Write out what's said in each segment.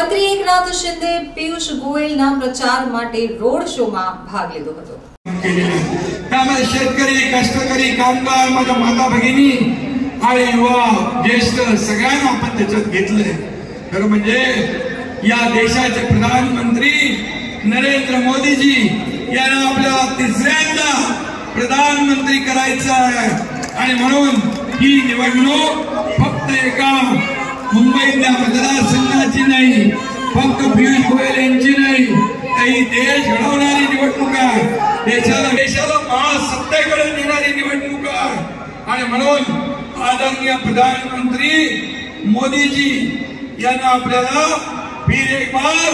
મંત્રી એકનાથ શિંદે પિયુષ ગોયલના પ્રચાર માટે રોડ શોમાં ભાગ લીધો હતો. त्यामध्ये शेतकरी, कष्टकरी, कामगार, माझ्या माता भगिनी आणि युवा ज्येष्ठ सगळ्यांना आपण त्याच्यात घेतलंय. खरं म्हणजे या देशाचे प्रधानमंत्री नरेंद्र मोदीजी यांना आपल्याला तिसऱ्यांदा प्रधानमंत्री करायचं आहे आणि म्हणून ही निवडणूक फक्त एका मुंबईतल्या मतदारसंघाची नाही, फक्त पियुष गोयल यांची नाही, ही देश घडवणारी निवडणूक आहे. देशाला महासत्तेकडे नेणारी निवडणूक आहे. आणि म्हणून आदरणीय प्रधानमंत्री मोदीजी यांना आपल्याला फिर एक बार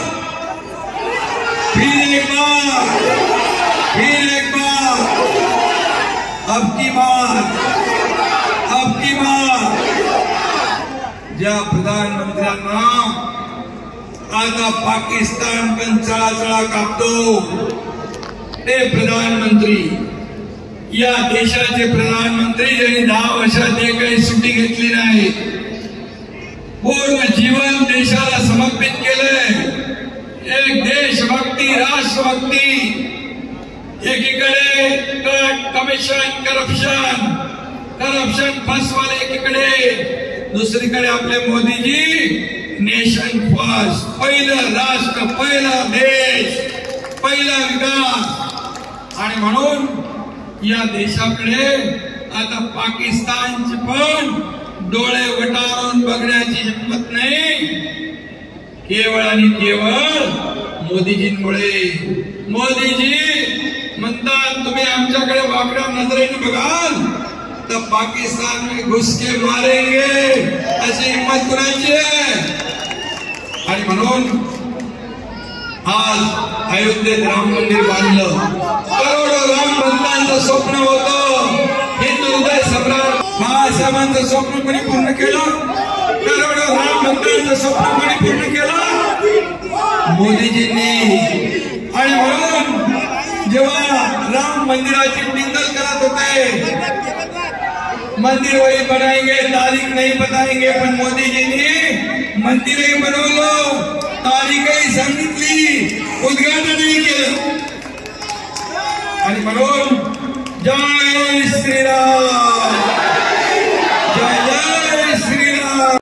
अब की बार ज्या प्रधानमंत्र्यांना आता पाकिस्तान पण चळा कापतो ते प्रधानमंत्री, या देशाचे प्रधानमंत्री ज्यांनी 10 वर्षात एकही सुट्टी घेतली नाही, पूर्ण जीवन देशाला समर्पित केलंय. एक देशभक्ती, राष्ट्रभक्ती. एकीकडे कमिशन, करप्शन फसवाले एकीकडे, दुसरीकडे आपले मोदीजी नेशन फर्स्ट, पहिलं राष्ट्र, पहिला देश, पहिला विकास. आणि म्हणून या देशाकडे आता पाकिस्तानचे पण डोळे वटारून बघण्याची हिंमत नाही, केवळ आणि केवळ मोदीजींमुळे. मोदीजी म्हणतात तुम्ही आमच्याकडे वाकड्या नजरेने बघाल तर पाकिस्तान में घुस के मारेंगे, अशी हिंमत कुणाची आहे. आणि म्हणून आज अयोध्येत राम मंदिर बांधलं. करोडो राम भक्तांचं स्वप्न होतं. हिंदू हृदय सम्राट बाळासाहेबांचं स्वप्न कोणी पूर्ण केलं? करोडो राम भक्तांचं स्वप्न कोणी पूर्ण केलं? मोदीजींनी. आणि म्हणून जेव्हा राम मंदिराची टिंगल करत होते, मंदिर वही बनाएंगे, तारीख नहीं बताएंगे, पण मोदीजींनी मंदिरही बनवलं, तारीखही सांगितली, उद्घाटनही केलं. आणि म्हणून जय श्रीराम.